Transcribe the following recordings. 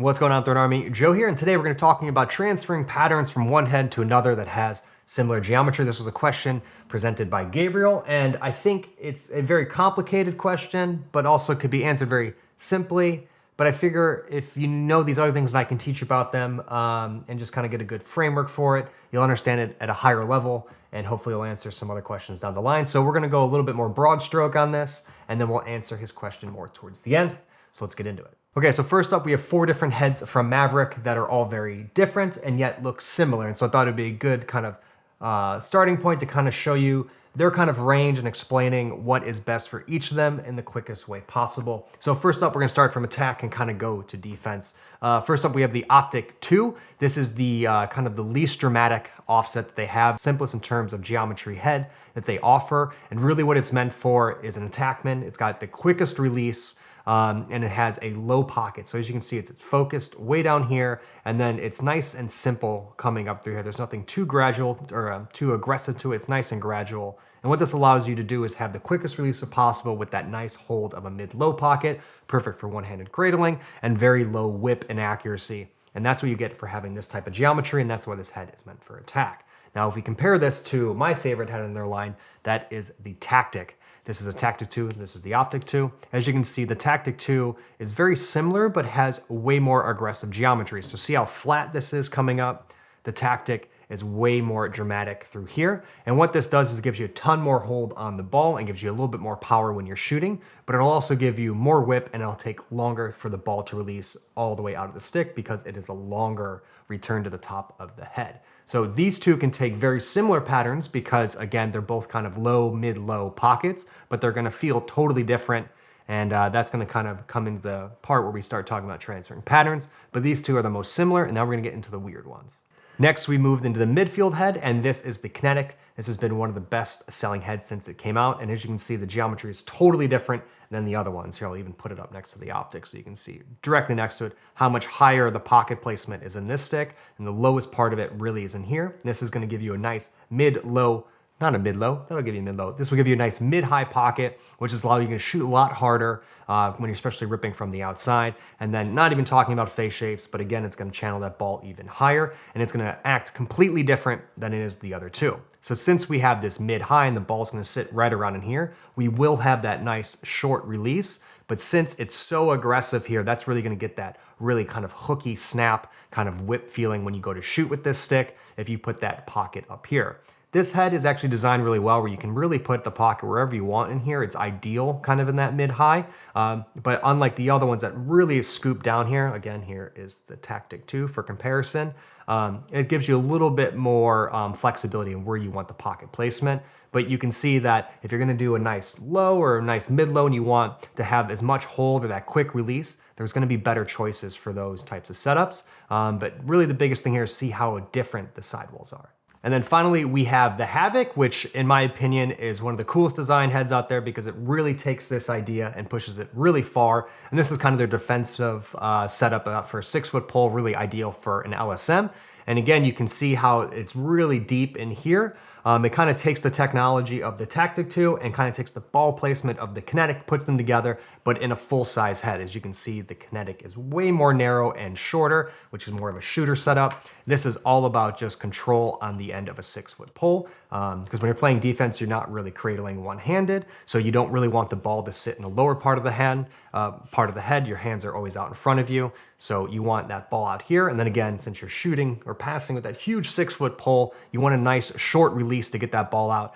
What's going on, Third Army? Joe here, and today we're going to be talking about transferring patterns from one head to another that has similar geometry. This was a question presented by Gabriel, and I think it's a very complicated question, but also could be answered very simply. But I figure if you know these other things and I can teach you about them and just kind of get a good framework for it, you'll understand it at a higher level, and hopefully you'll answer some other questions down the line. So we're going to go a little bit more broad stroke on this, and then we'll answer his question more towards the end. So let's get into it. Okay, so first up, we have 4 different heads from Maverick that are all very different and yet look similar. And so I thought it'd be a good kind of starting point to kind of show you their kind of range and explaining what is best for each of them in the quickest way possible. So first up, we're gonna start from attack and kind of go to defense. First up, we have the Optic 2. This is the kind of the least dramatic offset that they have, simplest in terms of geometry head that they offer. And really what it's meant for is an attackman. It's got the quickest release, and it has a low pocket. So as you can see, it's focused way down here, and then it's nice and simple coming up through here. There's nothing too gradual or too aggressive to it. It's nice and gradual. And what this allows you to do is have the quickest release possible with that nice hold of a mid-low pocket, perfect for one-handed cradling, and very low whip and accuracy. And that's what you get for having this type of geometry, and that's why this head is meant for attack. Now, if we compare this to my favorite head in their line, that is the Tactic. This is a Tactic 2, this is the Optic 2. As you can see, the Tactic 2 is very similar, but has way more aggressive geometry. So see how flat this is coming up? The Tactic is way more dramatic through here. And what this does is it gives you a ton more hold on the ball and gives you a little bit more power when you're shooting, but it'll also give you more whip, and it'll take longer for the ball to release all the way out of the stick because it is a longer return to the top of the head. So these two can take very similar patterns because, again, they're both kind of low, mid-low pockets, but they're gonna feel totally different. And that's gonna kind of come into the part where we start talking about transferring patterns. But these two are the most similar, and now we're gonna get into the weird ones. Next, we moved into the midfield head, and this is the Kinetic. This has been one of the best selling heads since it came out. And as you can see, the geometry is totally different than the other ones. Here, I'll even put it up next to the Optic so you can see directly next to it how much higher the pocket placement is in this stick, and the lowest part of it really is in here. This is gonna give you a nice mid-low, not a mid-low, that'll give you mid-low. This will give you a nice mid-high pocket, which is allow you to shoot a lot harder when you're especially ripping from the outside. And then not even talking about face shapes, but again, it's gonna channel that ball even higher, and it's gonna act completely different than it is the other two. So since we have this mid-high and the ball's gonna sit right around in here, we will have that nice short release. But since it's so aggressive here, that's really gonna get that really kind of hooky snap, kind of whip feeling when you go to shoot with this stick if you put that pocket up here. This head is actually designed really well where you can really put the pocket wherever you want in here. It's ideal kind of in that mid-high, but unlike the other ones that really scoop down here, again, here is the Tactic 2 for comparison. It gives you a little bit more flexibility in where you want the pocket placement, but you can see that if you're gonna do a nice low or a nice mid-low and you want to have as much hold or that quick release, there's gonna be better choices for those types of setups. But really the biggest thing here is see how different the sidewalls are. And then finally, we have the Havoc, which in my opinion is one of the coolest design heads out there because it really takes this idea and pushes it really far. And this is kind of their defensive setup for a 6-foot pole, really ideal for an LSM. And again, you can see how it's really deep in here. It kind of takes the technology of the Tactic 2 and kind of takes the ball placement of the Kinetic, puts them together, but in a full-size head. As you can see, the Kinetic is way more narrow and shorter, which is more of a shooter setup. This is all about just control on the end of a 6-foot pole, because when you're playing defense, you're not really cradling one-handed, so you don't really want the ball to sit in the lower part of the hand, Your hands are always out in front of you, so you want that ball out here. And then again, since you're shooting or passing with that huge 6-foot pole, you want a nice short release to get that ball out,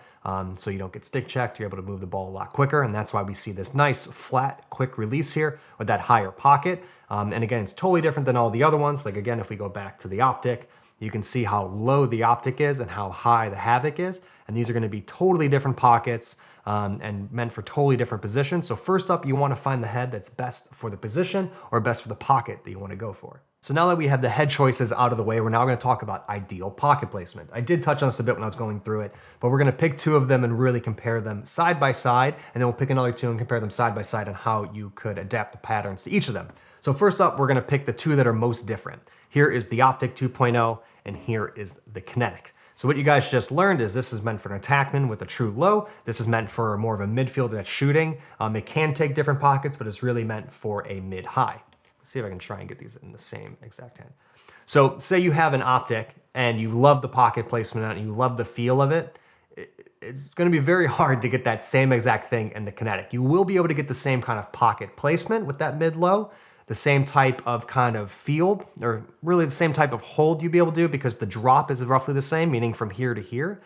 so you don't get stick checked. You're able to move the ball a lot quicker, and that's why we see this nice flat quick release here with that higher pocket. And again, it's totally different than all the other ones. Like again, if we go back to the Optic, you can see how low the Optic is and how high the Havoc is, and these are going to be totally different pockets and meant for totally different positions. So first up, you want to find the head that's best for the position or best for the pocket that you want to go for. So now that we have the head choices out of the way, we're now going to talk about ideal pocket placement. I did touch on this a bit when I was going through it, but we're going to pick 2 of them and really compare them side by side, and then we'll pick another 2 and compare them side by side on how you could adapt the patterns to each of them. So first up, we're going to pick the 2 that are most different. Here is the Optic 2.0, and here is the Kinetic. So what you guys just learned is this is meant for an attackman with a true low. This is meant for more of a midfielder that's shooting. It can take different pockets, but it's really meant for a mid-high. see if I can try and get these in the same exact hand. So say you have an optic and you love the pocket placement and you love the feel of it. It's going to be very hard to get that same exact thing in the kinetic. You will be able to get the same kind of pocket placement with that mid-low, the same type of kind of feel, or really the same type of hold you'll be able to do because the drop is roughly the same, meaning from here to here.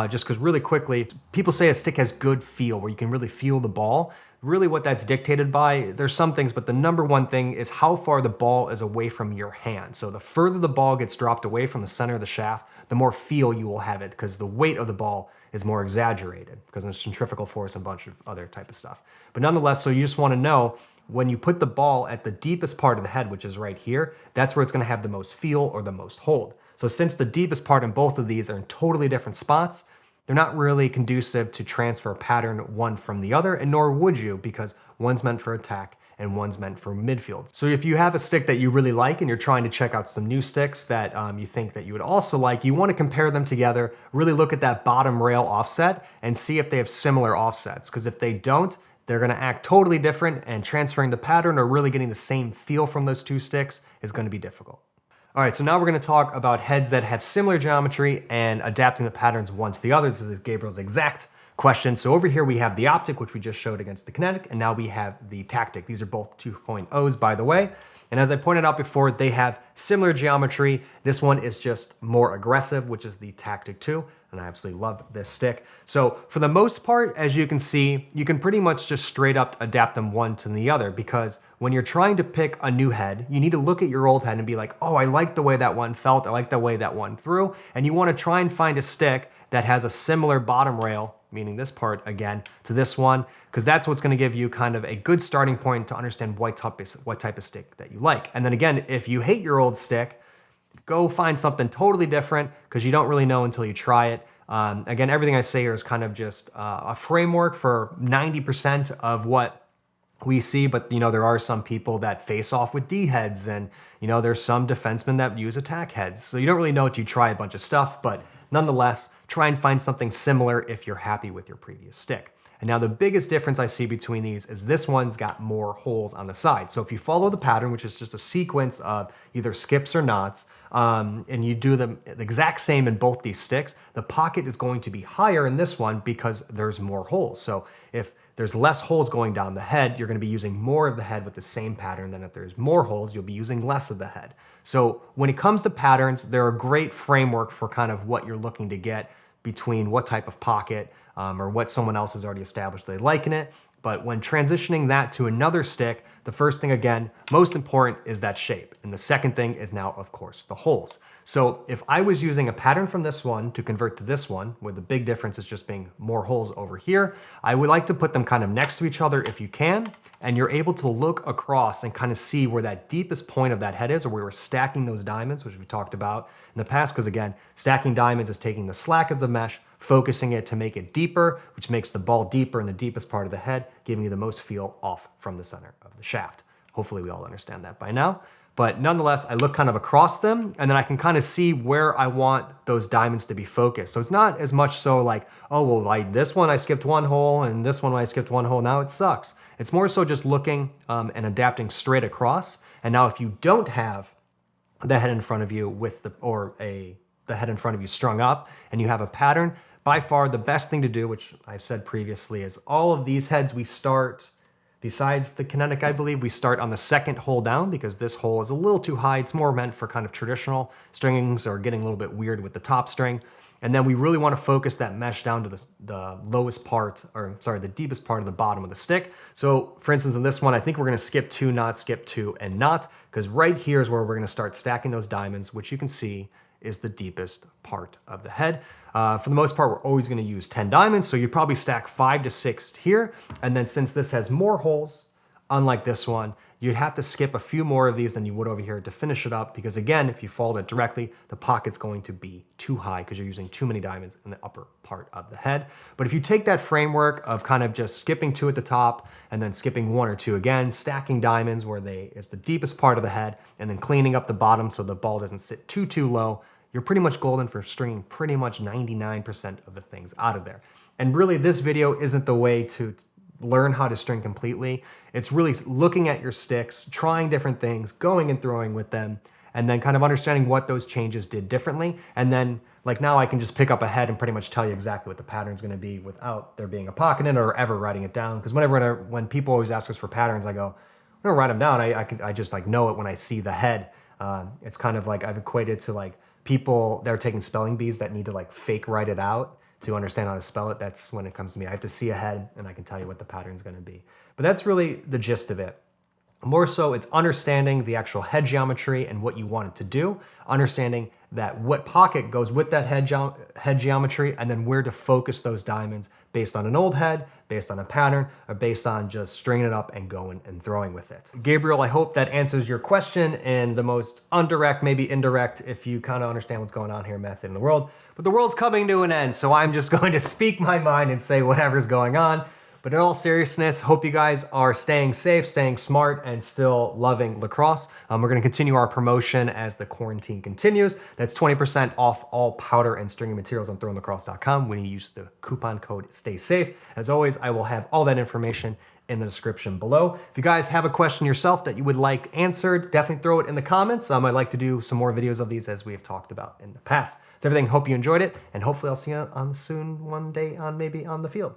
Just because really quickly, people say a stick has good feel, where you can really feel the ball. Really what that's dictated by, there's some things, but the number one thing is how far the ball is away from your hand. So the further the ball gets dropped away from the center of the shaft, the more feel you will have it, because the weight of the ball is more exaggerated because of centrifugal force and a bunch of other type of stuff. But nonetheless, so you just want to know, when you put the ball at the deepest part of the head, which is right here, that's where it's going to have the most feel or the most hold. So since the deepest part in both of these are in totally different spots, they're not really conducive to transfer pattern one from the other, and nor would you, because one's meant for attack and one's meant for midfield. So if you have a stick that you really like and you're trying to check out some new sticks that you think that you would also like, you want to compare them together, really look at that bottom rail offset and see if they have similar offsets, because if they don't, they're going to act totally different, and transferring the pattern or really getting the same feel from those two sticks is going to be difficult. All right, so now we're going to talk about heads that have similar geometry and adapting the patterns one to the other. This is Gabriel's exact question. So over here we have the optic, which we just showed against the kinetic, and now we have the tactic. These are both 2.0s, by the way. And as I pointed out before, they have similar geometry. This one is just more aggressive, which is the Tactic 2, and I absolutely love this stick. So for the most part, as you can see, you can pretty much just straight up adapt them one to the other, because when you're trying to pick a new head, you need to look at your old head and be like, oh, I like the way that one felt, I like the way that one threw, and you want to try and find a stick that has a similar bottom rail, meaning this part again, to this one, because that's what's going to give you kind of a good starting point to understand what type of stick that you like. And then again, if you hate your old stick, go find something totally different, because you don't really know until you try it. Again, everything I say here is kind of just a framework for 90% of what we see, but there are some people that face off with D heads, and there's some defensemen that use attack heads. So you don't really know until you try a bunch of stuff, but nonetheless, try and find something similar if you're happy with your previous stick. And now the biggest difference I see between these is this one's got more holes on the side. So if you follow the pattern, which is just a sequence of either skips or knots, and you do them the exact same in both these sticks, the pocket is going to be higher in this one because there's more holes. So if there's less holes going down the head, you're going to be using more of the head with the same pattern than if there's more holes, you'll be using less of the head. So when it comes to patterns, they're a great framework for kind of what you're looking to get between what type of pocket or what someone else has already established they like in it. But when transitioning that to another stick, the first thing, again, most important is that shape. And the second thing is now, of course, the holes. So if I was using a pattern from this one to convert to this one, where the big difference is just being more holes over here, I would like to put them kind of next to each other if you can, and you're able to look across and kind of see where that deepest point of that head is, or where we're stacking those diamonds, which we talked about in the past, because again, stacking diamonds is taking the slack of the mesh, focusing it to make it deeper, which makes the ball deeper in the deepest part of the head, giving you the most feel off from the center of the shaft. Hopefully we all understand that by now. But nonetheless, I look kind of across them, and then I can kind of see where I want those diamonds to be focused. So it's not as much so like, oh, well, like this one I skipped one hole, and this one I skipped one hole, now it sucks. It's more so just looking and adapting straight across. And now if you don't have the head in front of you with the head in front of you strung up, and you have a pattern, by far the best thing to do, which I've said previously, is all of these heads we start, besides the kinetic, I believe, we start on the second hole down, because this hole is a little too high. It's more meant for kind of traditional stringings or getting a little bit weird with the top string. And then we really want to focus that mesh down to the lowest part, or sorry, the deepest part of the bottom of the stick. So for instance, in this one, I think we're going to skip two, not skip two, and not, because right here is where we're going to start stacking those diamonds, which you can see is the deepest part of the head. For the most part, we're always going to use 10 diamonds, so you probably stack 5 to 6 here. And then since this has more holes, unlike this one, you'd have to skip a few more of these than you would over here to finish it up, because again, if you fold it directly, the pocket's going to be too high because you're using too many diamonds in the upper part of the head. But if you take that framework of kind of just skipping 2 at the top and then skipping 1 or 2 again, stacking diamonds where it's the deepest part of the head, and then cleaning up the bottom so the ball doesn't sit too low, you're pretty much golden for stringing pretty much 99% of the things out of there. And really, this video isn't the way to learn how to string completely. It's really looking at your sticks, trying different things, going and throwing with them, and then kind of understanding what those changes did differently. And then like now I can just pick up a head and pretty much tell you exactly what the pattern's gonna be without there being a pocket in it or ever writing it down. Because when people always ask us for patterns, I go, I don't write them down. I just like know it when I see the head. It's kind of like I've equated to like people that are taking spelling bees that need to like fake write it out to understand how to spell it. That's when it comes to me. I have to see a head and I can tell you what the pattern's gonna be. But that's really the gist of it. More so, it's understanding the actual head geometry and what you want it to do, understanding that what pocket goes with that head geometry, and then where to focus those diamonds based on an old head, based on a pattern, or based on just stringing it up and going and throwing with it. Gabriel, I hope that answers your question in the most indirect, maybe indirect, if you kind of understand what's going on here, method in the world. But the world's coming to an end, so I'm just going to speak my mind and say whatever's going on. But in all seriousness, hope you guys are staying safe, staying smart, and still loving lacrosse. We're going to continue our promotion as the quarantine continues. That's 20% off all powder and stringing materials on throwinlacrosse.com when you use the coupon code STAYSAFE. As always, I will have all that information in the description below. If you guys have a question yourself that you would like answered, definitely throw it in the comments. I'd like to do some more videos of these as we have talked about in the past. That's everything. Hope you enjoyed it, and hopefully I'll see you on soon one day on maybe on the field.